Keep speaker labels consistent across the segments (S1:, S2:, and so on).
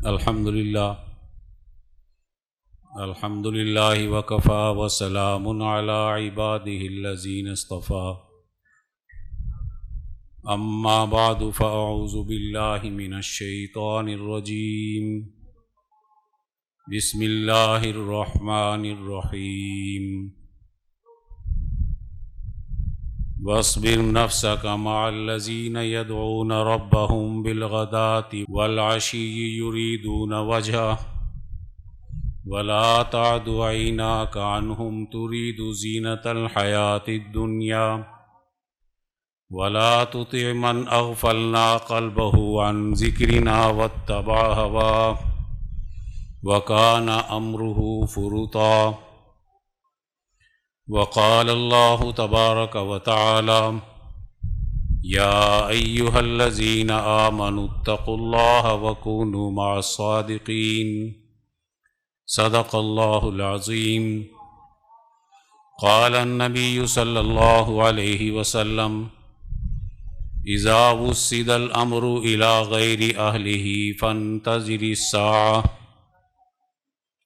S1: الحمد لله وكفى وسلام على عباده الذين اصطفى أما بعد فأعوذ بالله من الشيطان الرجيم بسم الله الرحمن الرحيم واصبر نفسك مع الذين يدعون ربهم بالغداة والعشي يريدون وجهه ولا تعد عيناك عنهم تريد زينة الحياة الدنيا ولا تطع من أغفلنا قلبه عن ذكرنا واتبع هواه وكان أمره فرطا وقال الله تبارك وتعالى يا أيها الذين آمنوا اتقوا الله وكونوا مع الصادقين صدق الله العظيم قال النبي صلى الله عليه وسلم إذا وسد الأمر إلى غير أهله فانتظر الساعة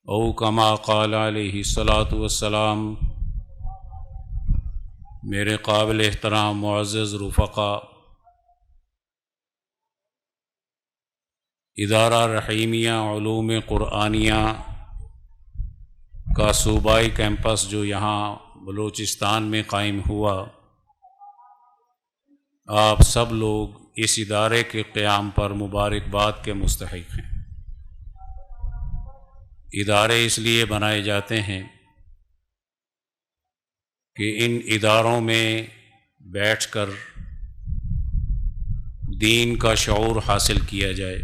S1: أو كما قال عليه الصلاة والسلام۔ میرے قابل احترام معزز رفقا، ادارہ رحیمیہ علوم قرآنیہ کا صوبائی کیمپس جو یہاں بلوچستان میں قائم ہوا، آپ سب لوگ اس ادارے کے قیام پر مبارکباد کے مستحق ہیں۔ ادارے اس لیے بنائے جاتے ہیں کہ ان اداروں میں بیٹھ کر دین کا شعور حاصل کیا جائے،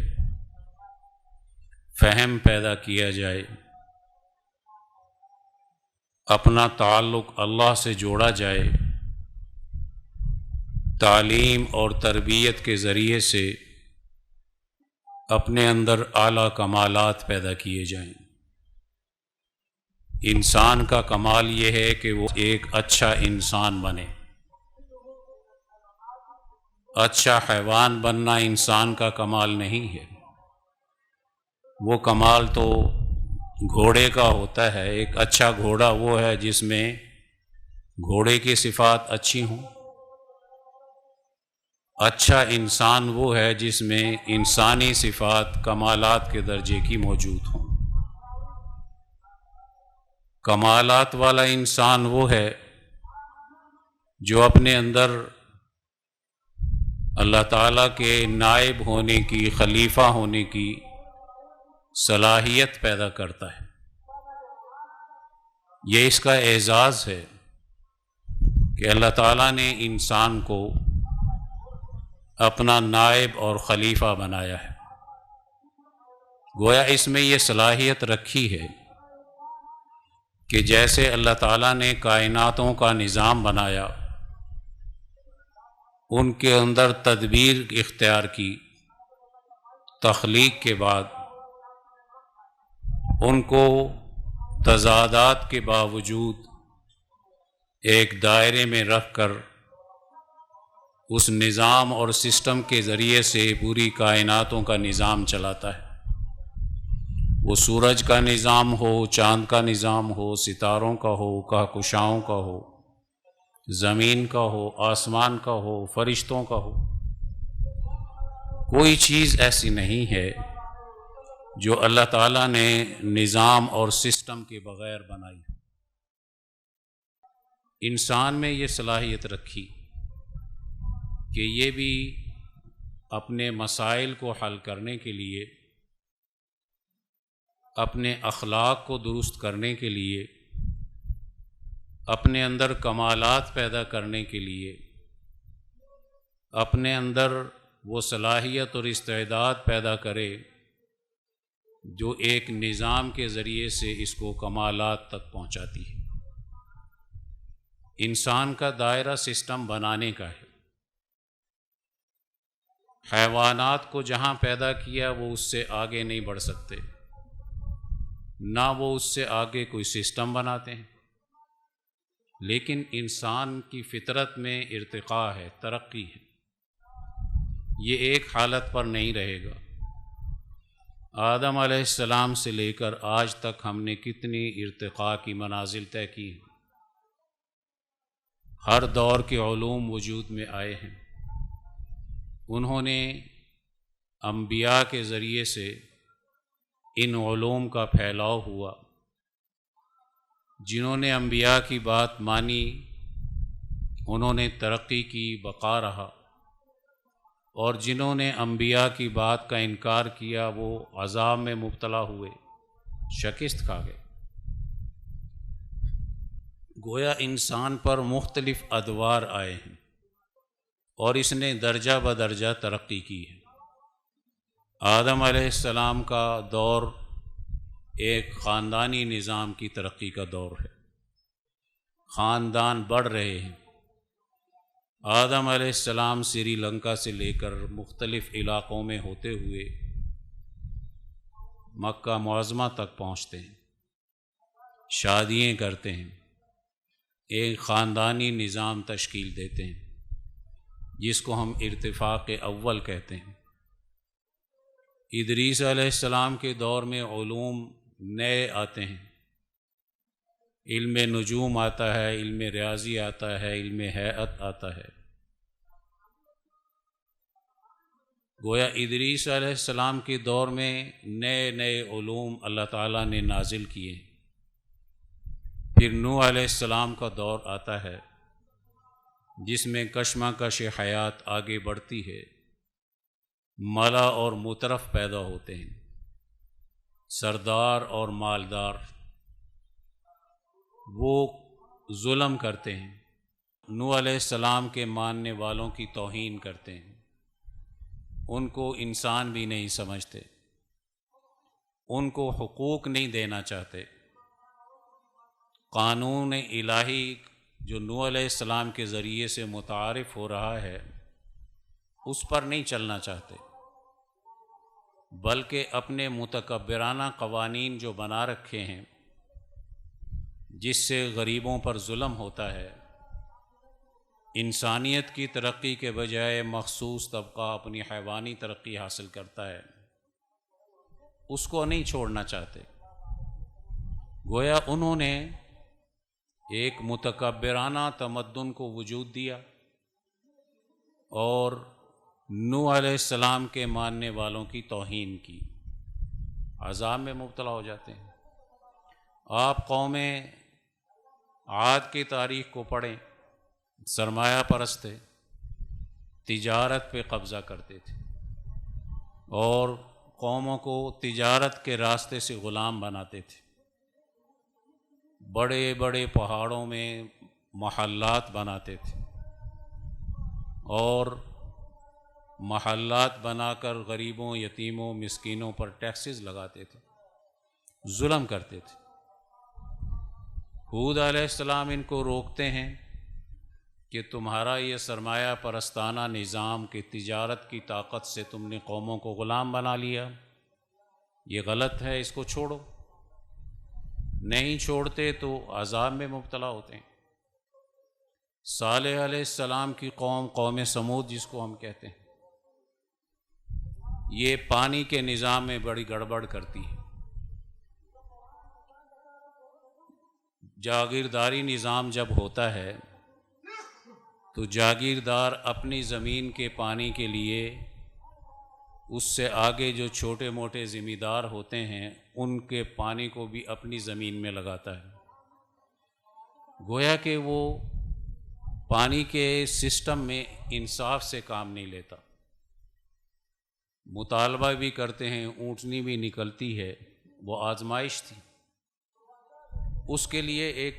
S1: فہم پیدا کیا جائے، اپنا تعلق اللہ سے جوڑا جائے، تعلیم اور تربیت کے ذریعے سے اپنے اندر اعلیٰ کمالات پیدا کیے جائیں۔ انسان کا کمال یہ ہے کہ وہ ایک اچھا انسان بنے۔ اچھا حیوان بننا انسان کا کمال نہیں ہے، وہ کمال تو گھوڑے کا ہوتا ہے۔ ایک اچھا گھوڑا وہ ہے جس میں گھوڑے کی صفات اچھی ہوں۔ اچھا انسان وہ ہے جس میں انسانی صفات کمالات کے درجے کی موجود ہوں۔ کمالات والا انسان وہ ہے جو اپنے اندر اللہ تعالیٰ کے نائب ہونے کی، خلیفہ ہونے کی صلاحیت پیدا کرتا ہے۔ یہ اس کا اعزاز ہے کہ اللہ تعالیٰ نے انسان کو اپنا نائب اور خلیفہ بنایا ہے۔ گویا اس میں یہ صلاحیت رکھی ہے کہ جیسے اللہ تعالیٰ نے کائناتوں کا نظام بنایا، ان کے اندر تدبیر اختیار کی، تخلیق کے بعد ان کو تضادات کے باوجود ایک دائرے میں رکھ کر اس نظام اور سسٹم کے ذریعے سے پوری کائناتوں کا نظام چلاتا ہے۔ وہ سورج کا نظام ہو، چاند کا نظام ہو، ستاروں کا ہو، کہکشاؤں کا ہو، زمین کا ہو، آسمان کا ہو، فرشتوں کا ہو، کوئی چیز ایسی نہیں ہے جو اللہ تعالیٰ نے نظام اور سسٹم کے بغیر بنائی۔ انسان میں یہ صلاحیت رکھی کہ یہ بھی اپنے مسائل کو حل کرنے کے لیے، اپنے اخلاق کو درست کرنے کے لیے، اپنے اندر کمالات پیدا کرنے کے لیے، اپنے اندر وہ صلاحیت اور استعداد پیدا کرے جو ایک نظام کے ذریعے سے اس کو کمالات تک پہنچاتی ہے۔ انسان کا دائرہ سسٹم بنانے کا ہے۔ حیوانات کو جہاں پیدا کیا وہ اس سے آگے نہیں بڑھ سکتے، نہ وہ اس سے آگے کوئی سسٹم بناتے ہیں، لیکن انسان کی فطرت میں ارتقاء ہے، ترقی ہے۔ یہ ایک حالت پر نہیں رہے گا، آدم علیہ السلام سے لے کر آج تک ہم نے کتنی ارتقاء کی منازل طے کی ہیں۔ ہر دور کے علوم وجود میں آئے ہیں، انہوں نے انبیاء کے ذریعے سے ان علوم کا پھیلاؤ ہوا۔ جنہوں نے انبیاء کی بات مانی انہوں نے ترقی کی، بقا رہا، اور جنہوں نے انبیاء کی بات کا انکار کیا وہ عذاب میں مبتلا ہوئے، شکست کھا گئے۔ گویا انسان پر مختلف ادوار آئے ہیں اور اس نے درجہ بدرجہ ترقی کی ہے۔ آدم علیہ السلام کا دور ایک خاندانی نظام کی ترقی کا دور ہے، خاندان بڑھ رہے ہیں۔ آدم علیہ السلام سری لنکا سے لے کر مختلف علاقوں میں ہوتے ہوئے مکہ معظمہ تک پہنچتے ہیں، شادیاں کرتے ہیں، ایک خاندانی نظام تشکیل دیتے ہیں جس کو ہم ارتفاق اول کہتے ہیں۔ ادریس علیہ السلام کے دور میں علوم نئے آتے ہیں، علم نجوم آتا ہے، علم ریاضی آتا ہے، علم ہیئت آتا ہے۔ گویا ادریس علیہ السلام کے دور میں نئے نئے علوم اللہ تعالیٰ نے نازل کیے۔ پھر نوح علیہ السلام کا دور آتا ہے جس میں کشمکش حیات آگے بڑھتی ہے، ملا اور مترف پیدا ہوتے ہیں، سردار اور مالدار، وہ ظلم کرتے ہیں، نوح علیہ السلام کے ماننے والوں کی توہین کرتے ہیں، ان کو انسان بھی نہیں سمجھتے، ان کو حقوق نہیں دینا چاہتے، قانون الہی جو نوح علیہ السلام کے ذریعے سے متعارف ہو رہا ہے اس پر نہیں چلنا چاہتے، بلکہ اپنے متکبرانہ قوانین جو بنا رکھے ہیں جس سے غریبوں پر ظلم ہوتا ہے، انسانیت کی ترقی کے بجائے مخصوص طبقہ اپنی حیوانی ترقی حاصل کرتا ہے، اس کو نہیں چھوڑنا چاہتے۔ گویا انہوں نے ایک متکبرانہ تمدن کو وجود دیا اور نوح علیہ السلام کے ماننے والوں کی توہین کی، عذاب میں مبتلا ہو جاتے ہیں۔ آپ قوم عاد کی تاریخ کو پڑھیں، سرمایہ پرست تھے، تجارت پہ قبضہ کرتے تھے اور قوموں کو تجارت کے راستے سے غلام بناتے تھے۔ بڑے بڑے پہاڑوں میں محلات بناتے تھے اور محلات بنا کر غریبوں، یتیموں، مسکینوں پر ٹیکسز لگاتے تھے، ظلم کرتے تھے۔ ہود علیہ السلام ان کو روکتے ہیں کہ تمہارا یہ سرمایہ پرستانہ نظام کی تجارت کی طاقت سے تم نے قوموں کو غلام بنا لیا، یہ غلط ہے، اس کو چھوڑو۔ نہیں چھوڑتے تو عذاب میں مبتلا ہوتے ہیں۔ صالح علیہ السلام کی قوم، قوم سمود جس کو ہم کہتے ہیں، یہ پانی کے نظام میں بڑی گڑبڑ کرتی ہے۔ جاگیرداری نظام جب ہوتا ہے تو جاگیردار اپنی زمین کے پانی کے لیے اس سے آگے جو چھوٹے موٹے ذمہ دار ہوتے ہیں ان کے پانی کو بھی اپنی زمین میں لگاتا ہے۔ گویا کہ وہ پانی کے سسٹم میں انصاف سے کام نہیں لیتا۔ مطالبہ بھی کرتے ہیں، اونٹنی بھی نکلتی ہے، وہ آزمائش تھی، اس کے لیے ایک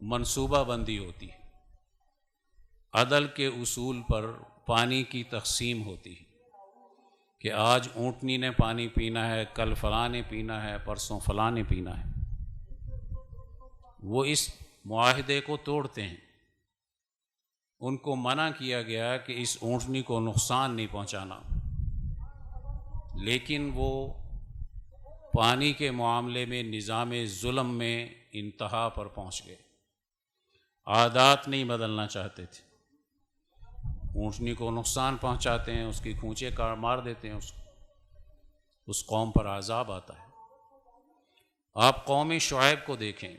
S1: منصوبہ بندی ہوتی ہے، عدل کے اصول پر پانی کی تقسیم ہوتی ہے کہ آج اونٹنی نے پانی پینا ہے، کل فلاں نے پینا ہے، پرسوں فلاں نے پینا ہے۔ وہ اس معاہدے کو توڑتے ہیں۔ ان کو منع کیا گیا کہ اس اونٹنی کو نقصان نہیں پہنچانا، لیکن وہ پانی کے معاملے میں نظام ظلم میں انتہا پر پہنچ گئے، عادات نہیں بدلنا چاہتے تھے، اونٹنی کو نقصان پہنچاتے ہیں، اس کی کھونچے مار دیتے ہیں اس کو۔ اس قوم پر عذاب آتا ہے۔ آپ قوم شعیب کو دیکھیں،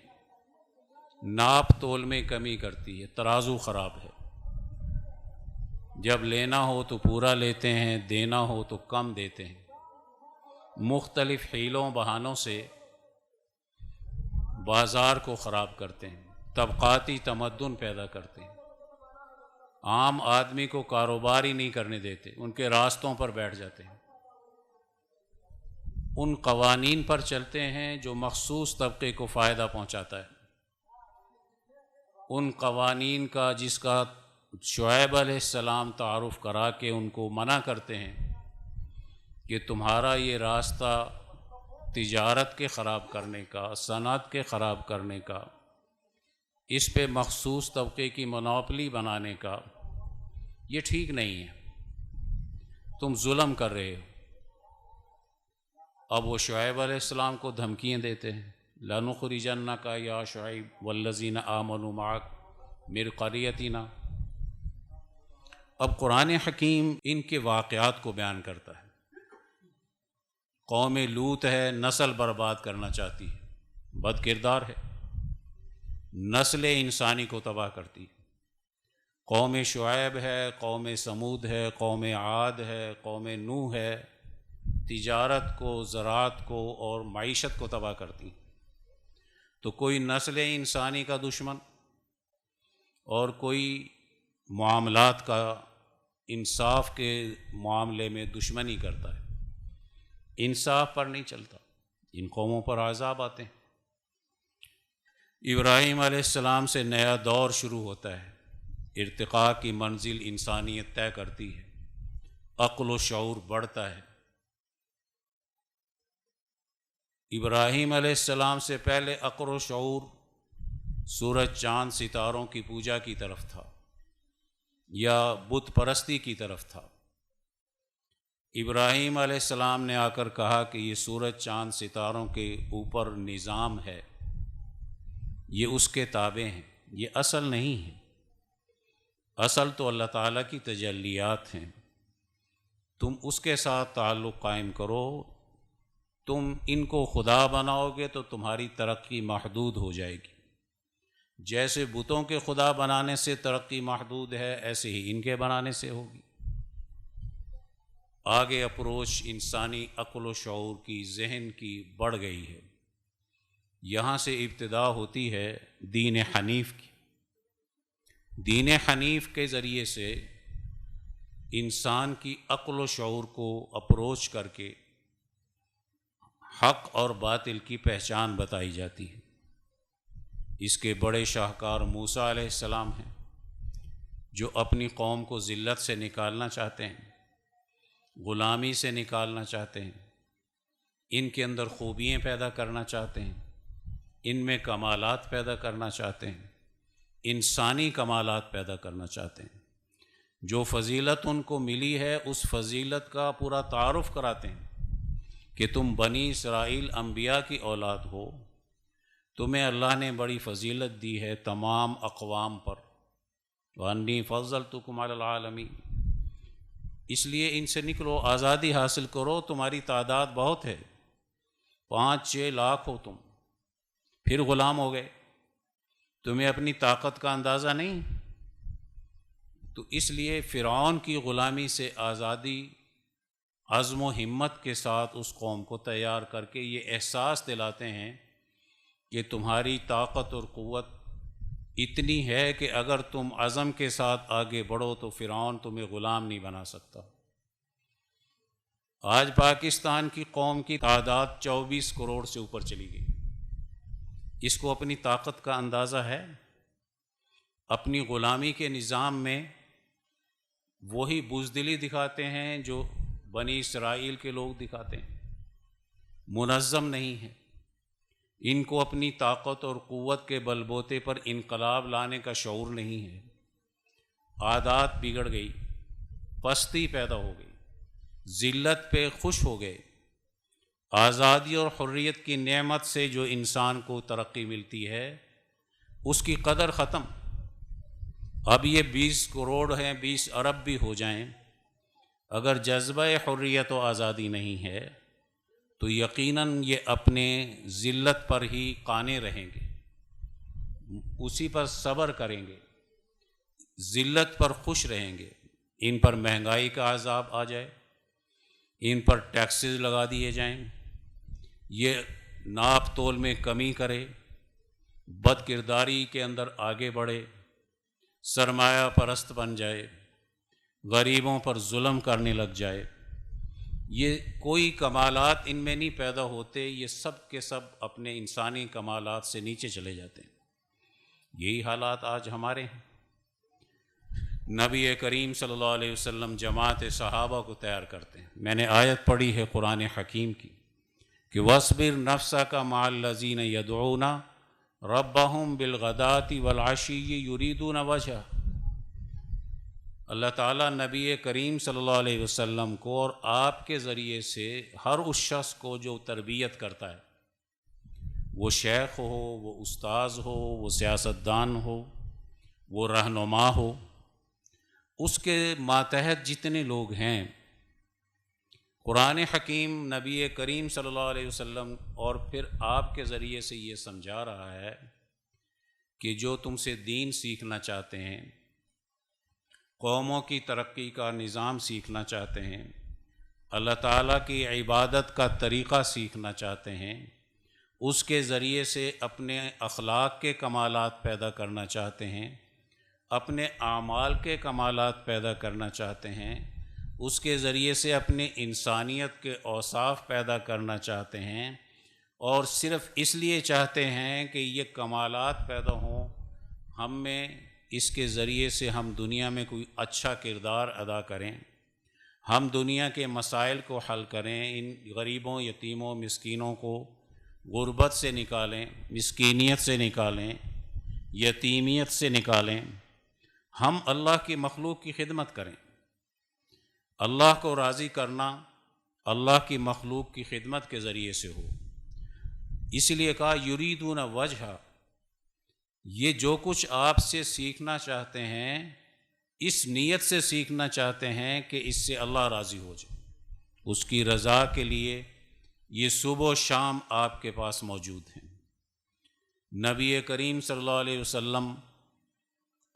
S1: ناپ تول میں کمی کرتی ہے، ترازو خراب ہے، جب لینا ہو تو پورا لیتے ہیں، دینا ہو تو کم دیتے ہیں، مختلف حیلوں بہانوں سے بازار کو خراب کرتے ہیں، طبقاتی تمدن پیدا کرتے ہیں، عام آدمی کو کاروبار ہی نہیں کرنے دیتے، ان کے راستوں پر بیٹھ جاتے ہیں، ان قوانین پر چلتے ہیں جو مخصوص طبقے کو فائدہ پہنچاتا ہے، ان قوانین کا جس کا شعیب علیہ السلام تعارف کرا کے ان کو منع کرتے ہیں کہ تمہارا یہ راستہ تجارت کے خراب کرنے کا، صنعت کے خراب کرنے کا، اس پہ مخصوص طبقے کی مونوپلی بنانے کا، یہ ٹھیک نہیں ہے، تم ظلم کر رہے ہو۔ اب وہ شعیب علیہ السلام کو دھمکیاں دیتے ہیں، لَنُخْرِجَنَّكَ يَا شُعَيْبُ وَالَّذِينَ آمَنُوا مَعَكَ مِنْ قَرْيَتِنَا۔ اب قرآن حکیم ان کے واقعات کو بیان کرتا ہے۔ قوم لوط ہے، نسل برباد کرنا چاہتی ہے، بد کردار ہے، نسل انسانی کو تباہ کرتی ہے۔ قوم شعیب ہے، قوم سمود ہے، قوم عاد ہے، قوم نوح ہے، تجارت کو، زراعت کو اور معیشت کو تباہ کرتی۔ تو کوئی نسل انسانی کا دشمن اور کوئی معاملات کا، انصاف کے معاملے میں دشمنی کرتا ہے، انصاف پر نہیں چلتا، ان قوموں پر عذاب آتے ہیں۔ ابراہیم علیہ السلام سے نیا دور شروع ہوتا ہے، ارتقاء کی منزل انسانیت طے کرتی ہے، عقل و شعور بڑھتا ہے۔ ابراہیم علیہ السلام سے پہلے عقل و شعور سورج، چاند، ستاروں کی پوجا کی طرف تھا یا بت پرستی کی طرف تھا۔ ابراہیم علیہ السلام نے آ کر کہا کہ یہ سورج، چاند، ستاروں کے اوپر نظام ہے، یہ اس کے تابع ہیں، یہ اصل نہیں ہے، اصل تو اللہ تعالیٰ کی تجلیات ہیں، تم اس کے ساتھ تعلق قائم کرو، تم ان کو خدا بناؤ گے تو تمہاری ترقی محدود ہو جائے گی، جیسے بتوں کے خدا بنانے سے ترقی محدود ہے، ایسے ہی ان کے بنانے سے ہوگی۔ آگے اپروچ انسانی عقل و شعور کی، ذہن کی بڑھ گئی ہے، یہاں سے ابتدا ہوتی ہے دین حنیف کی۔ دین حنیف کے ذریعے سے انسان کی عقل و شعور کو اپروچ کر کے حق اور باطل کی پہچان بتائی جاتی ہے۔ اس کے بڑے شاہکار موسیٰ علیہ السلام ہیں، جو اپنی قوم کو ذلت سے نکالنا چاہتے ہیں، غلامی سے نکالنا چاہتے ہیں، ان کے اندر خوبیاں پیدا کرنا چاہتے ہیں، ان میں کمالات پیدا کرنا چاہتے ہیں، انسانی کمالات پیدا کرنا چاہتے ہیں۔ جو فضیلت ان کو ملی ہے اس فضیلت کا پورا تعارف کراتے ہیں کہ تم بنی اسرائیل انبیاء کی اولاد ہو، تمہیں اللہ نے بڑی فضیلت دی ہے تمام اقوام پر، وَأَنِّي فَضَّلْتُكُمْ عَلَى الْعَالَمِينَ۔ اس لیے ان سے نکلو، آزادی حاصل کرو، تمہاری تعداد بہت ہے، 5-6 لاکھ ہو تم، پھر غلام ہو گئے، تمہیں اپنی طاقت کا اندازہ نہیں۔ تو اس لیے فرعون کی غلامی سے آزادی عزم و ہمت کے ساتھ اس قوم کو تیار کر کے یہ احساس دلاتے ہیں کہ تمہاری طاقت اور قوت اتنی ہے کہ اگر تم عزم کے ساتھ آگے بڑھو تو فرعون تمہیں غلام نہیں بنا سکتا۔ آج پاکستان کی قوم کی تعداد 24 کروڑ سے اوپر چلی گئی۔ اس کو اپنی طاقت کا اندازہ ہے؟ اپنی غلامی کے نظام میں وہی بزدلی دکھاتے ہیں جو بنی اسرائیل کے لوگ دکھاتے ہیں، منظم نہیں ہے۔ ان کو اپنی طاقت اور قوت کے بل بوتے پر انقلاب لانے کا شعور نہیں ہے۔ عادات بگڑ گئی، پستی پیدا ہو گئی، ذلت پہ خوش ہو گئے۔ آزادی اور حریت کی نعمت سے جو انسان کو ترقی ملتی ہے اس کی قدر ختم۔ اب یہ 20 کروڑ ہیں، 20 ارب بھی ہو جائیں، اگر جذبہ حریت و آزادی نہیں ہے تو یقیناً یہ اپنے ذلت پر ہی قانے رہیں گے، اسی پر صبر کریں گے، ذلت پر خوش رہیں گے۔ ان پر مہنگائی کا عذاب آ جائے، ان پر ٹیکسز لگا دیے جائیں، یہ ناپ تول میں کمی کرے، بد کرداری کے اندر آگے بڑھے، سرمایہ پرست بن جائے، غریبوں پر ظلم کرنے لگ جائے، یہ کوئی کمالات ان میں نہیں پیدا ہوتے، یہ سب کے سب اپنے انسانی کمالات سے نیچے چلے جاتے ہیں۔ یہی حالات آج ہمارے ہیں۔ نبی کریم صلی اللہ علیہ وسلم جماعت صحابہ کو تیار کرتے ہیں۔ میں نے آیت پڑھی ہے قرآن حکیم کی کہ وَاصْبِرْ نَفْسَكَ مَعَ الَّذِينَ يَدْعُونَ رَبَّهُمْ بِالْغَدَاةِ وَالْعَشِيِّ يُرِيدُونَ وَجْهَهُ۔ اللہ تعالیٰ نبی کریم صلی اللہ علیہ وسلم کو اور آپ کے ذریعے سے ہر اس شخص کو جو تربیت کرتا ہے، وہ شیخ ہو، وہ استاذ ہو، وہ سیاستدان ہو، وہ رہنما ہو، اس کے ماتحت جتنے لوگ ہیں، قرآن حکیم نبی کریم صلی اللہ علیہ وسلم اور پھر آپ کے ذریعے سے یہ سمجھا رہا ہے کہ جو تم سے دین سیکھنا چاہتے ہیں، قوموں کی ترقی کا نظام سیکھنا چاہتے ہیں، اللہ تعالیٰ کی عبادت کا طریقہ سیکھنا چاہتے ہیں، اس کے ذریعے سے اپنے اخلاق کے کمالات پیدا کرنا چاہتے ہیں، اپنے اعمال کے کمالات پیدا کرنا چاہتے ہیں، اس کے ذریعے سے اپنے انسانیت کے اوصاف پیدا کرنا چاہتے ہیں، اور صرف اس لیے چاہتے ہیں کہ یہ کمالات پیدا ہوں ہم میں، اس کے ذریعے سے ہم دنیا میں کوئی اچھا کردار ادا کریں، ہم دنیا کے مسائل کو حل کریں، ان غریبوں، یتیموں، مسکینوں کو غربت سے نکالیں، مسکینیت سے نکالیں، یتیمیت سے نکالیں، ہم اللہ کی مخلوق کی خدمت کریں۔ اللہ کو راضی کرنا اللہ کی مخلوق کی خدمت کے ذریعے سے ہو۔ اس لیے کہا یریدون وجہ، یہ جو کچھ آپ سے سیکھنا چاہتے ہیں اس نیت سے سیکھنا چاہتے ہیں کہ اس سے اللہ راضی ہو جائے، اس کی رضا کے لیے یہ صبح و شام آپ کے پاس موجود ہیں۔ نبی کریم صلی اللہ علیہ وسلم،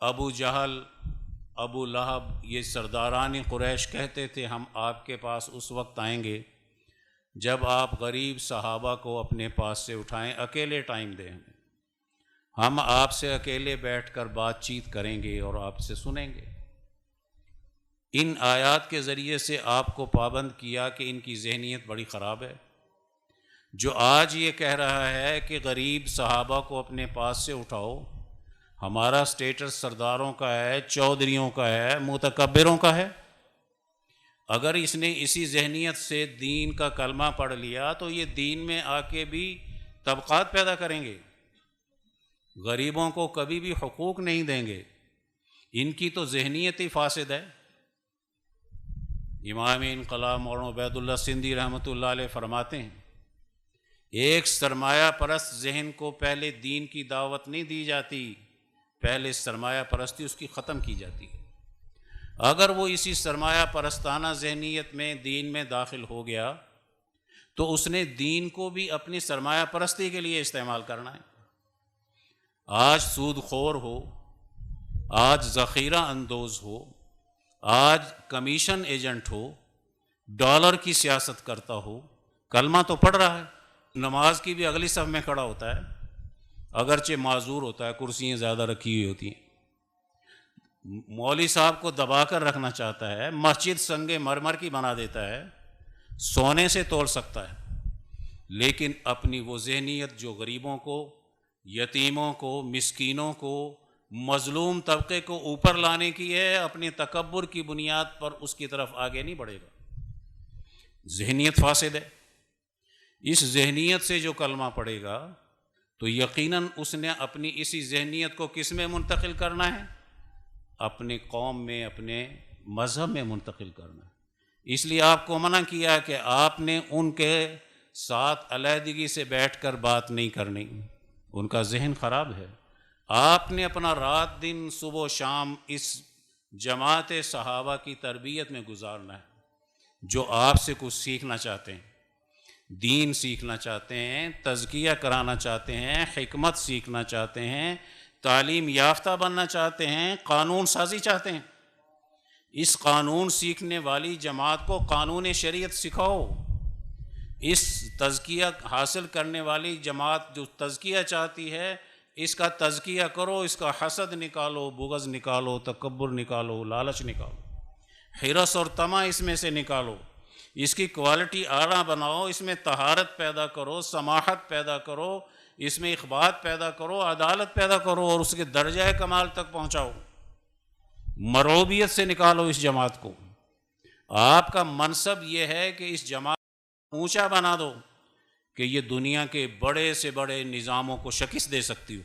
S1: ابو جہل، ابو لہب، یہ سرداران قریش کہتے تھے ہم آپ کے پاس اس وقت آئیں گے جب آپ غریب صحابہ کو اپنے پاس سے اٹھائیں، اکیلے ٹائم دیں ہمیں، ہم آپ سے اکیلے بیٹھ کر بات چیت کریں گے اور آپ سے سنیں گے۔ ان آیات کے ذریعے سے آپ کو پابند کیا کہ ان کی ذہنیت بڑی خراب ہے۔ جو آج یہ کہہ رہا ہے کہ غریب صحابہ کو اپنے پاس سے اٹھاؤ، ہمارا سٹیٹس سرداروں کا ہے، چودھریوں کا ہے، متکبروں کا ہے، اگر اس نے اسی ذہنیت سے دین کا کلمہ پڑھ لیا تو یہ دین میں آ کے بھی طبقات پیدا کریں گے، غریبوں کو کبھی بھی حقوق نہیں دیں گے، ان کی تو ذہنیت ہی فاسد ہے۔ امام انقلاب مولانا عبید اللہ سندھی رحمۃ اللہ علیہ فرماتے ہیں ایک سرمایہ پرست ذہن کو پہلے دین کی دعوت نہیں دی جاتی، پہلے سرمایہ پرستی اس کی ختم کی جاتی ہے۔ اگر وہ اسی سرمایہ پرستانہ ذہنیت میں دین میں داخل ہو گیا تو اس نے دین کو بھی اپنی سرمایہ پرستی کے لیے استعمال کرنا ہے۔ آج سود خور ہو، آج ذخیرہ اندوز ہو، آج کمیشن ایجنٹ ہو، ڈالر کی سیاست کرتا ہو، کلمہ تو پڑھ رہا ہے، نماز کی بھی اگلی صف میں کھڑا ہوتا ہے، اگرچہ معذور ہوتا ہے، کرسیاں زیادہ رکھی ہوئی ہوتی ہیں، مولوی صاحب کو دبا کر رکھنا چاہتا ہے، مسجد سنگ مرمر کی بنا دیتا ہے، سونے سے تول سکتا ہے، لیکن اپنی وہ ذہنیت جو غریبوں کو، یتیموں کو، مسکینوں کو، مظلوم طبقے کو اوپر لانے کی ہے، اپنے تکبر کی بنیاد پر اس کی طرف آگے نہیں بڑھے گا۔ ذہنیت فاسد ہے۔ اس ذہنیت سے جو کلمہ پڑھے گا تو یقیناً اس نے اپنی اسی ذہنیت کو کس میں منتقل کرنا ہے؟ اپنے قوم میں، اپنے مذہب میں منتقل کرنا ہے۔ اس لیے آپ کو منع کیا کہ آپ نے ان کے ساتھ علیحدگی سے بیٹھ کر بات نہیں کرنی، ان کا ذہن خراب ہے۔ آپ نے اپنا رات دن صبح و شام اس جماعت صحابہ کی تربیت میں گزارنا ہے جو آپ سے کچھ سیکھنا چاہتے ہیں۔ دین سیکھنا چاہتے ہیں، تزکیہ کرانا چاہتے ہیں، حکمت سیکھنا چاہتے ہیں، تعلیم یافتہ بننا چاہتے ہیں، قانون سازی چاہتے ہیں، اس قانون سیکھنے والی جماعت کو قانون شریعت سکھاؤ۔ اس تزکیہ حاصل کرنے والی جماعت جو تزکیہ چاہتی ہے، اس کا تزکیہ کرو، اس کا حسد نکالو، بغض نکالو، تکبر نکالو، لالچ نکالو، حرص اور طمع اس میں سے نکالو، اس کی کوالٹی اعلیٰ بناؤ، اس میں طہارت پیدا کرو، سماحت پیدا کرو، اس میں اخبات پیدا کرو، عدالت پیدا کرو اور اس کے درجہ کمال تک پہنچاؤ۔ مرعوبیت سے نکالو اس جماعت کو۔ آپ کا منصب یہ ہے کہ اس جماعت کو اونچا بنا دو کہ یہ دنیا کے بڑے سے بڑے نظاموں کو شکست دے سکتی ہو،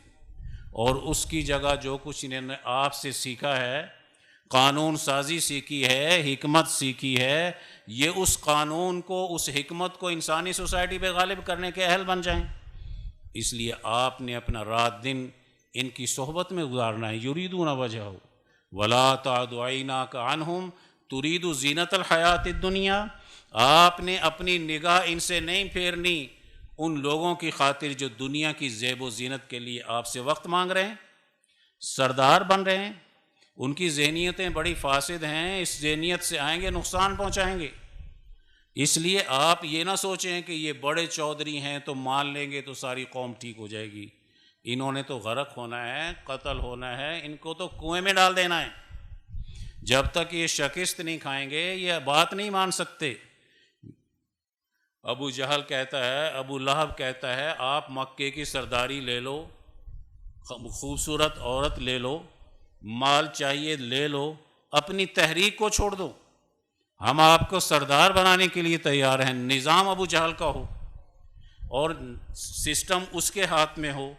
S1: اور اس کی جگہ جو کچھ انہوں نے آپ سے سیکھا ہے، قانون سازی سیکھی ہے، حکمت سیکھی ہے، یہ اس قانون کو، اس حکمت کو انسانی سوسائٹی پہ غالب کرنے کے اہل بن جائیں۔ اس لیے آپ نے اپنا رات دن ان کی صحبت میں گزارنا ہے۔ یریدون وجہہ ولا تعد عیناک عنہم ترید زینت الحیات الدنیا۔ آپ نے اپنی نگاہ ان سے نہیں پھیرنی ان لوگوں کی خاطر جو دنیا کی زیب و زینت کے لیے آپ سے وقت مانگ رہے ہیں، سردار بن رہے ہیں۔ ان کی ذہنیتیں بڑی فاسد ہیں، اس ذہنیت سے آئیں گے نقصان پہنچائیں گے۔ اس لیے آپ یہ نہ سوچیں کہ یہ بڑے چودھری ہیں تو مان لیں گے تو ساری قوم ٹھیک ہو جائے گی۔ انہوں نے تو غرق ہونا ہے، قتل ہونا ہے، ان کو تو کنویں میں ڈال دینا ہے۔ جب تک یہ شکست نہیں کھائیں گے یہ بات نہیں مان سکتے۔ ابو جہل کہتا ہے، ابو لہب کہتا ہے، آپ مکے کی سرداری لے لو، خوبصورت عورت لے لو، مال چاہیے لے لو، اپنی تحریک کو چھوڑ دو، ہم آپ کو سردار بنانے کے لیے تیار ہیں۔ نظام ابو جہل کا ہو اور سسٹم اس کے ہاتھ میں ہو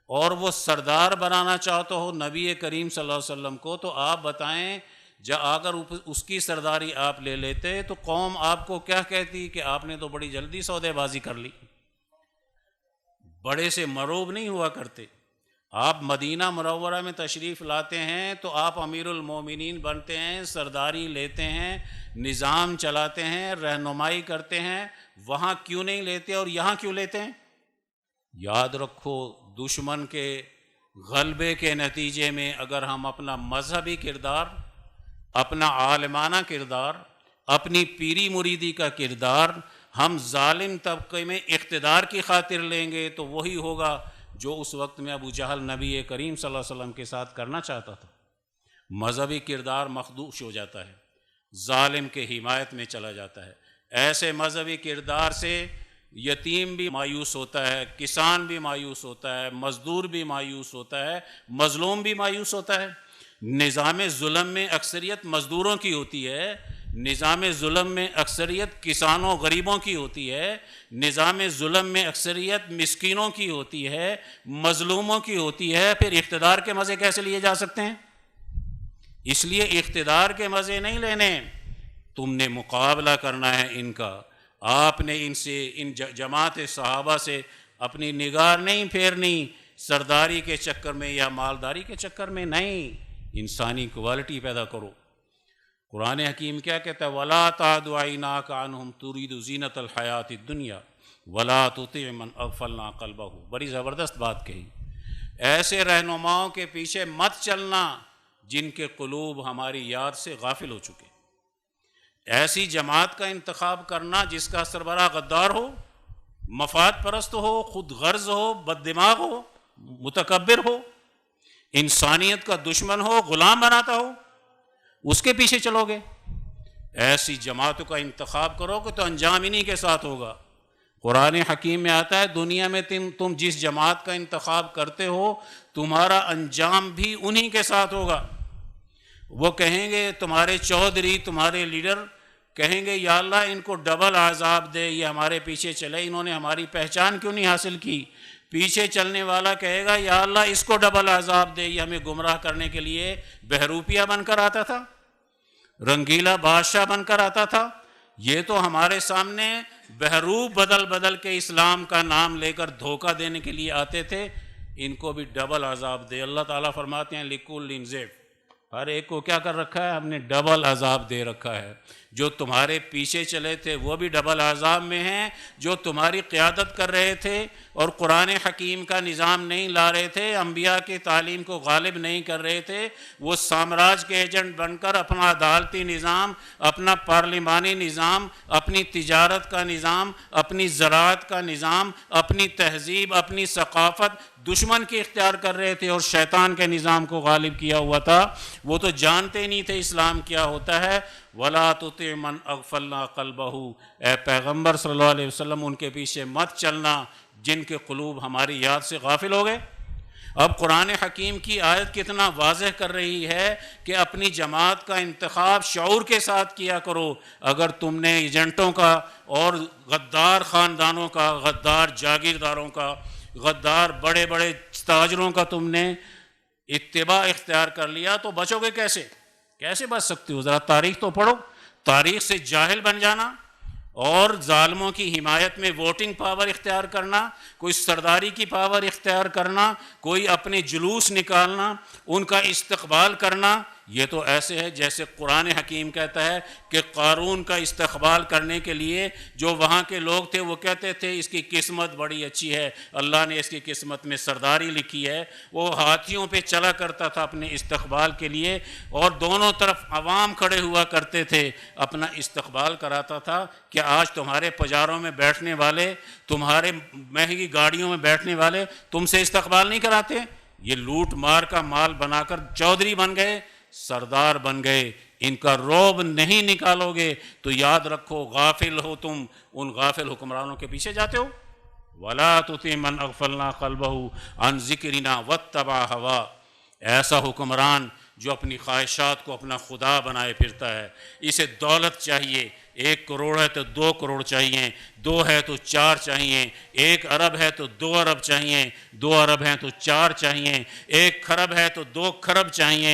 S1: اور وہ سردار بنانا چاہتا ہو نبی کریم صلی اللہ علیہ وسلم کو، تو آپ بتائیں اگر اس کی سرداری آپ لے لیتے تو قوم آپ کو کیا کہتی کہ آپ نے تو بڑی جلدی سودے بازی کر لی۔ بڑے سے مروب نہیں ہوا کرتے۔ آپ مدینہ منورہ میں تشریف لاتے ہیں تو آپ امیر المومنین بنتے ہیں، سرداری لیتے ہیں، نظام چلاتے ہیں، رہنمائی کرتے ہیں۔ وہاں کیوں نہیں لیتے اور یہاں کیوں لیتے ہیں؟ یاد رکھو، دشمن کے غلبے کے نتیجے میں اگر ہم اپنا مذہبی کردار، اپنا عالمانہ کردار، اپنی پیری مریدی کا کردار ہم ظالم طبقے میں اقتدار کی خاطر لیں گے تو وہی ہوگا جو اس وقت میں ابو جہل نبی کریم صلی اللہ علیہ وسلم کے ساتھ کرنا چاہتا تھا۔ مذہبی کردار مخدوش ہو جاتا ہے، ظالم کے حمایت میں چلا جاتا ہے۔ ایسے مذہبی کردار سے یتیم بھی مایوس ہوتا ہے، کسان بھی مایوس ہوتا ہے، مزدور بھی مایوس ہوتا ہے، مظلوم بھی مایوس ہوتا ہے۔ نظام ظلم میں اکثریت مزدوروں کی ہوتی ہے، نظام ظلم میں اکثریت کسانوں غریبوں کی ہوتی ہے، نظام ظلم میں اکثریت مسکینوں کی ہوتی ہے، مظلوموں کی ہوتی ہے۔ پھر اقتدار کے مزے کیسے لیے جا سکتے ہیں؟ اس لیے اقتدار کے مزے نہیں لینے، تم نے مقابلہ کرنا ہے ان کا۔ آپ نے ان جماعت صحابہ سے اپنی نگاہ نہیں پھیرنی سرداری کے چکر میں یا مالداری کے چکر میں، نہیں، انسانی کوالٹی پیدا کرو۔ قرآن حکیم کیا کہتا ہے؟ وَلَا تَعْدُ عَيْنَاكَ عَنْهُمْ تُرِيدُ زِينَةَ الْحَيَاةِ الدُّنْيَا وَلَا تُطِعْ مَنْ أَغْفَلْنَا قَلْبَهُ۔ بڑی زبردست بات کہی۔ ایسے رہنماؤں کے پیچھے مت چلنا جن کے قلوب ہماری یاد سے غافل ہو چکے۔ ایسی جماعت کا انتخاب کرنا جس کا سربراہ غدار ہو، مفاد پرست ہو، خود غرض ہو، بد دماغ ہو، متکبر ہو، انسانیت کا دشمن ہو، غلام بناتا ہو، اس کے پیچھے چلو گے؟ ایسی جماعتوں کا انتخاب کرو کہ تو انجام انہی کے ساتھ ہوگا۔ قرآن حکیم میں آتا ہے دنیا میں تم جس جماعت کا انتخاب کرتے ہو تمہارا انجام بھی انہی کے ساتھ ہوگا۔ وہ کہیں گے، تمہارے چودھری، تمہارے لیڈر کہیں گے یا اللہ ان کو ڈبل عذاب دے، یہ ہمارے پیچھے چلے، انہوں نے ہماری پہچان کیوں نہیں حاصل کی؟ پیچھے چلنے والا کہے گا یا اللہ اس کو ڈبل عذاب دے، یہ ہمیں گمراہ کرنے کے لیے بہروپیہ بن کر آتا تھا، رنگیلا بادشاہ بن کر آتا تھا، یہ تو ہمارے سامنے بہروپ بدل بدل کے اسلام کا نام لے کر دھوکہ دینے کے لیے آتے تھے، ان کو بھی ڈبل عذاب دے۔ اللہ تعالیٰ فرماتے ہیں لِكُلٍّ ضِعْفٌ، ہر ایک کو کیا کر رکھا ہے؟ ہم نے ڈبل عذاب دے رکھا ہے۔ جو تمہارے پیچھے چلے تھے وہ بھی ڈبل عذاب میں ہیں، جو تمہاری قیادت کر رہے تھے اور قرآن حکیم کا نظام نہیں لا رہے تھے، انبیاء کی تعلیم کو غالب نہیں کر رہے تھے، وہ سامراج کے ایجنٹ بن کر اپنا عدالتی نظام، اپنا پارلیمانی نظام، اپنی تجارت کا نظام، اپنی زراعت کا نظام، اپنی تہذیب، اپنی ثقافت دشمن کی اختیار کر رہے تھے اور شیطان کے نظام کو غالب کیا ہوا تھا۔ وہ تو جانتے نہیں تھے اسلام کیا ہوتا ہے۔ وَلَا تُطِعْ مَنْ أَغْفَلْنَا قَلْبَهُ، اے پیغمبر صلی اللہ علیہ وسلم ان کے پیچھے مت چلنا جن کے قلوب ہماری یاد سے غافل ہو گئے۔ اب قرآن حکیم کی آیت کتنا واضح کر رہی ہے کہ اپنی جماعت کا انتخاب شعور کے ساتھ کیا کرو۔ اگر تم نے ایجنٹوں کا اور غدار خاندانوں کا، غدار جاگیرداروں کا، غدار بڑے بڑے تاجروں کا تم نے اتباع اختیار کر لیا تو بچو گے کیسے؟ کیسے بچ سکتے ہو؟ ذرا تاریخ تو پڑھو۔ تاریخ سے جاہل بن جانا اور ظالموں کی حمایت میں ووٹنگ پاور اختیار کرنا، کوئی سرداری کی پاور اختیار کرنا، کوئی اپنے جلوس نکالنا، ان کا استقبال کرنا، یہ تو ایسے ہے جیسے قرآن حکیم کہتا ہے کہ قارون کا استقبال کرنے کے لیے جو وہاں کے لوگ تھے وہ کہتے تھے اس کی قسمت بڑی اچھی ہے، اللہ نے اس کی قسمت میں سرداری لکھی ہے۔ وہ ہاتھیوں پہ چلا کرتا تھا اپنے استقبال کے لیے اور دونوں طرف عوام کھڑے ہوا کرتے تھے، اپنا استقبال کراتا تھا۔ کہ آج تمہارے پجاروں میں بیٹھنے والے، تمہارے مہنگی گاڑیوں میں بیٹھنے والے تم سے استقبال نہیں کراتے؟ یہ لوٹ مار کا مال بنا کر چودھری بن گئے، سردار بن گئے۔ ان کا روب نہیں نکالو گے تو یاد رکھو غافل ہو، تم ان غافل حکمرانوں کے پیچھے جاتے ہو۔ وَلَا تُطِعْ مَنْ أَغْفَلْنَا قَلْبَهُ عَنْ ذِكْرِنَا وَاتَّبَعَ هَوَاهُ، ایسا حکمران جو اپنی خواہشات کو اپنا خدا بنائے پھرتا ہے۔ اسے دولت چاہیے، 1 کروڑ ہے تو 2 کروڑ چاہیے، 2 ہے تو 4 چاہیے، 1 ارب ہے تو 2 ارب چاہیے، 2 ارب ہیں تو 4 چاہیے، 1 خرب ہے تو 2 خرب چاہیے۔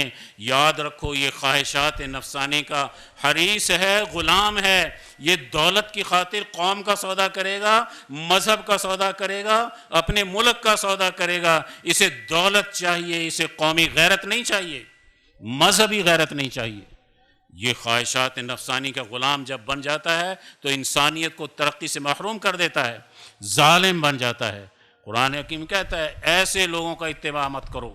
S1: یاد رکھو یہ خواہشات نفسانی کا حریص ہے، غلام ہے۔ یہ دولت کی خاطر قوم کا سودا کرے گا، مذہب کا سودا کرے گا، اپنے ملک کا سودا کرے گا۔ اسے دولت چاہیے، اسے قومی غیرت نہیں چاہیے، مذہبی غیرت نہیں چاہیے۔ یہ خواہشات نفسانی کا غلام جب بن جاتا ہے تو انسانیت کو ترقی سے محروم کر دیتا ہے، ظالم بن جاتا ہے۔ قرآن حکیم کہتا ہے ایسے لوگوں کا اتباع مت کرو۔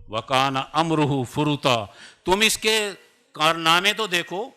S1: وَكَانَ أَمْرُهُ فُرُطًا، تم اس کے کارنامے تو دیکھو،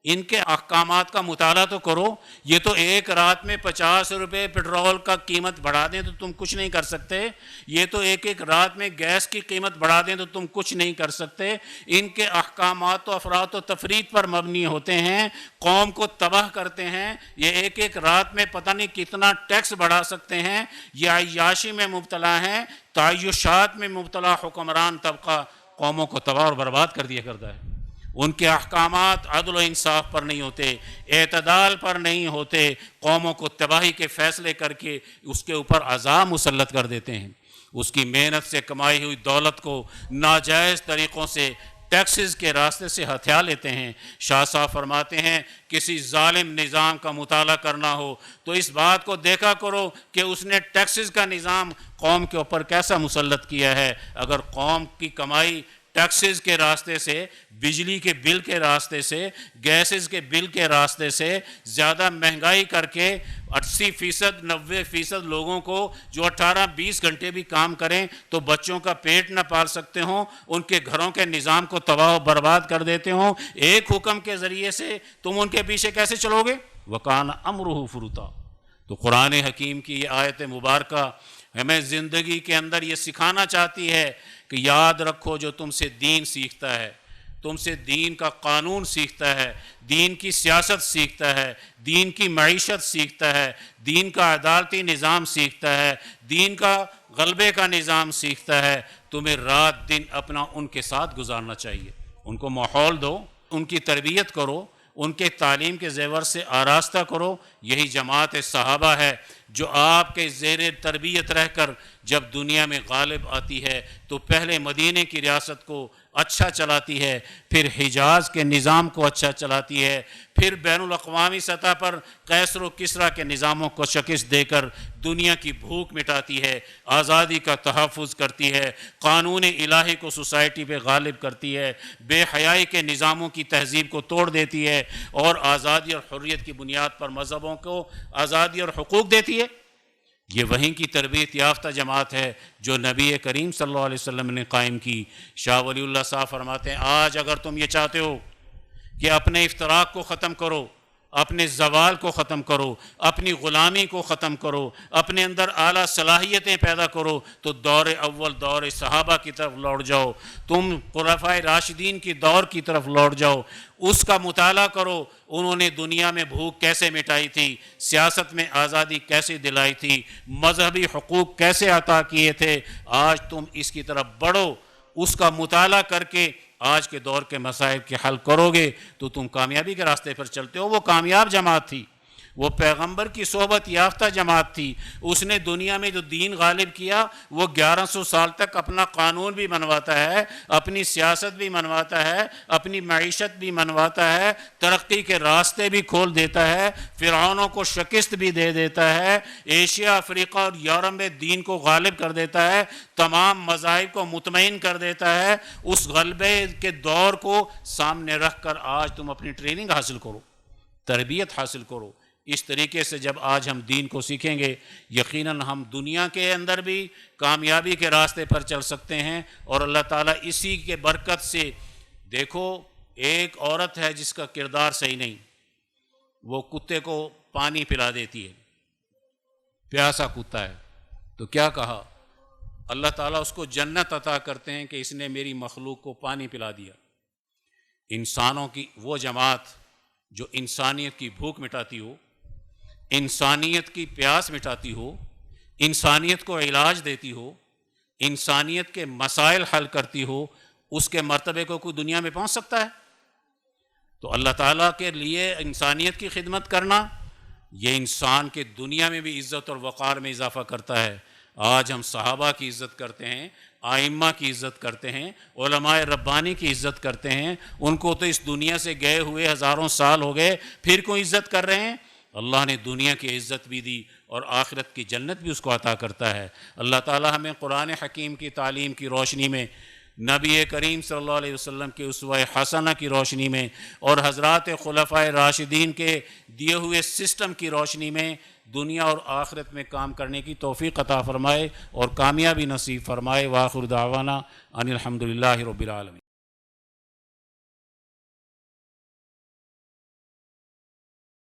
S1: ان کے احکامات کا مطالعہ تو کرو۔ یہ تو ایک رات میں 50 روپے پیٹرول کا قیمت بڑھا دیں تو تم کچھ نہیں کر سکتے، یہ تو ایک رات میں گیس کی قیمت بڑھا دیں تو تم کچھ نہیں کر سکتے۔ ان کے احکامات تو افراط و تفریط پر مبنی ہوتے ہیں، قوم کو تباہ کرتے ہیں۔ یہ ایک رات میں پتہ نہیں کتنا ٹیکس بڑھا سکتے ہیں۔ یہ عیاشی میں مبتلا ہیں، تعیشات میں مبتلا حکمران طبقہ قوموں کو تباہ اور برباد کر دیا کرتا ہے۔ ان کے احکامات عدل و انصاف پر نہیں ہوتے، اعتدال پر نہیں ہوتے، قوموں کو تباہی کے فیصلے کر کے اس کے اوپر عذاب مسلط کر دیتے ہیں۔ اس کی محنت سے کمائی ہوئی دولت کو ناجائز طریقوں سے ٹیکسز کے راستے سے ہتھیا لیتے ہیں۔ شاہ صاحب فرماتے ہیں کسی ظالم نظام کا مطالعہ کرنا ہو تو اس بات کو دیکھا کرو کہ اس نے ٹیکسز کا نظام قوم کے اوپر کیسا مسلط کیا ہے۔ اگر قوم کی کمائی ٹیکسز کے راستے سے، بجلی کے بل کے راستے سے، گیسز کے بل کے راستے سے زیادہ مہنگائی کر کے 80%، 90% لوگوں کو جو 18-20 گھنٹے بھی کام کریں تو بچوں کا پیٹ نہ پال سکتے ہوں، ان کے گھروں کے نظام کو تباہ و برباد کر دیتے ہوں، ایک حکم کے ذریعے سے تم ان کے پیچھے کیسے چلو گے؟ وَكَانَ أَمْرُهُ فُرُطًا۔ تو قرآن حکیم کی یہ آیت مبارکہ ہمیں زندگی کے اندر یہ سکھانا چاہتی ہے کہ یاد رکھو جو تم سے دین سیکھتا ہے، تم سے دین کا قانون سیکھتا ہے، دین کی سیاست سیکھتا ہے، دین کی معیشت سیکھتا ہے، دین کا عدالتی نظام سیکھتا ہے، دین کا غلبے کا نظام سیکھتا ہے، تمہیں رات دن اپنا ان کے ساتھ گزارنا چاہیے۔ ان کو ماحول دو، ان کی تربیت کرو، ان کے تعلیم کے زیور سے آراستہ کرو۔ یہی جماعت صحابہ ہے جو آپ کے زیر تربیت رہ کر جب دنیا میں غالب آتی ہے تو پہلے مدینے کی ریاست کو اچھا چلاتی ہے، پھر حجاز کے نظام کو اچھا چلاتی ہے، پھر بین الاقوامی سطح پر قیصر و کسریٰ کے نظاموں کو شکست دے کر دنیا کی بھوک مٹاتی ہے، آزادی کا تحفظ کرتی ہے، قانون الہی کو سوسائٹی پہ غالب کرتی ہے، بے حیائی کے نظاموں کی تہذیب کو توڑ دیتی ہے، اور آزادی اور حریت کی بنیاد پر مذہبوں کو آزادی اور حقوق دیتی ہے۔ یہ وہیں کی تربیت یافتہ جماعت ہے جو نبی کریم صلی اللہ علیہ وسلم نے قائم کی۔ شاہ ولی اللہ صاحب فرماتے ہیں آج اگر تم یہ چاہتے ہو کہ اپنے افتراق کو ختم کرو، اپنے زوال کو ختم کرو، اپنی غلامی کو ختم کرو، اپنے اندر اعلیٰ صلاحیتیں پیدا کرو، تو دور اول دور صحابہ کی طرف لوٹ جاؤ، تم خلفائے راشدین کی دور کی طرف لوٹ جاؤ، اس کا مطالعہ کرو، انہوں نے دنیا میں بھوک کیسے مٹائی تھی، سیاست میں آزادی کیسے دلائی تھی، مذہبی حقوق کیسے عطا کیے تھے۔ آج تم اس کی طرف بڑھو، اس کا مطالعہ کر کے آج کے دور کے مسائل کے حل کرو گے تو تم کامیابی کے راستے پر چلتے ہو۔ وہ کامیاب جماعت تھی، وہ پیغمبر کی صحبت یافتہ جماعت تھی، اس نے دنیا میں جو دین غالب کیا وہ 1100 سال تک اپنا قانون بھی منواتا ہے، اپنی سیاست بھی منواتا ہے، اپنی معیشت بھی منواتا ہے، ترقی کے راستے بھی کھول دیتا ہے، فرعونوں کو شکست بھی دے دیتا ہے، ایشیا، افریقہ اور یورپ میں دین کو غالب کر دیتا ہے، تمام مذاہب کو مطمئن کر دیتا ہے۔ اس غلبے کے دور کو سامنے رکھ کر آج تم اپنی ٹریننگ حاصل کرو، تربیت حاصل کرو۔ اس طریقے سے جب آج ہم دین کو سیکھیں گے یقیناً ہم دنیا کے اندر بھی کامیابی کے راستے پر چل سکتے ہیں، اور اللہ تعالیٰ اسی کے برکت سے دیکھو ایک عورت ہے جس کا کردار صحیح نہیں، وہ کتے کو پانی پلا دیتی ہے، پیاسا کتا ہے، تو کیا کہا اللہ تعالیٰ اس کو جنت عطا کرتے ہیں کہ اس نے میری مخلوق کو پانی پلا دیا۔ انسانوں کی وہ جماعت جو انسانیت کی بھوک مٹاتی ہو، انسانیت کی پیاس مٹاتی ہو، انسانیت کو علاج دیتی ہو، انسانیت کے مسائل حل کرتی ہو، اس کے مرتبے کو کوئی دنیا میں پہنچ سکتا ہے؟ تو اللہ تعالیٰ کے لیے انسانیت کی خدمت کرنا یہ انسان کے دنیا میں بھی عزت اور وقار میں اضافہ کرتا ہے۔ آج ہم صحابہ کی عزت کرتے ہیں، ائمہ کی عزت کرتے ہیں، علماء ربانی کی عزت کرتے ہیں، ان کو تو اس دنیا سے گئے ہوئے ہزاروں سال ہو گئے، پھر کوئی عزت کر رہے ہیں؟ اللہ نے دنیا کی عزت بھی دی اور آخرت کی جنت بھی اس کو عطا کرتا ہے۔ اللہ تعالی ہمیں قرآن حکیم کی تعلیم کی روشنی میں، نبی کریم صلی اللہ علیہ وسلم کے اسوہ حسنہ کی روشنی میں، اور حضرات خلفائے راشدین کے دیے ہوئے سسٹم کی روشنی میں دنیا اور آخرت میں کام کرنے کی توفیق عطا فرمائے اور کامیابی نصیب فرمائے۔ وآخر دعوانا ان الحمدللہ رب العالمین۔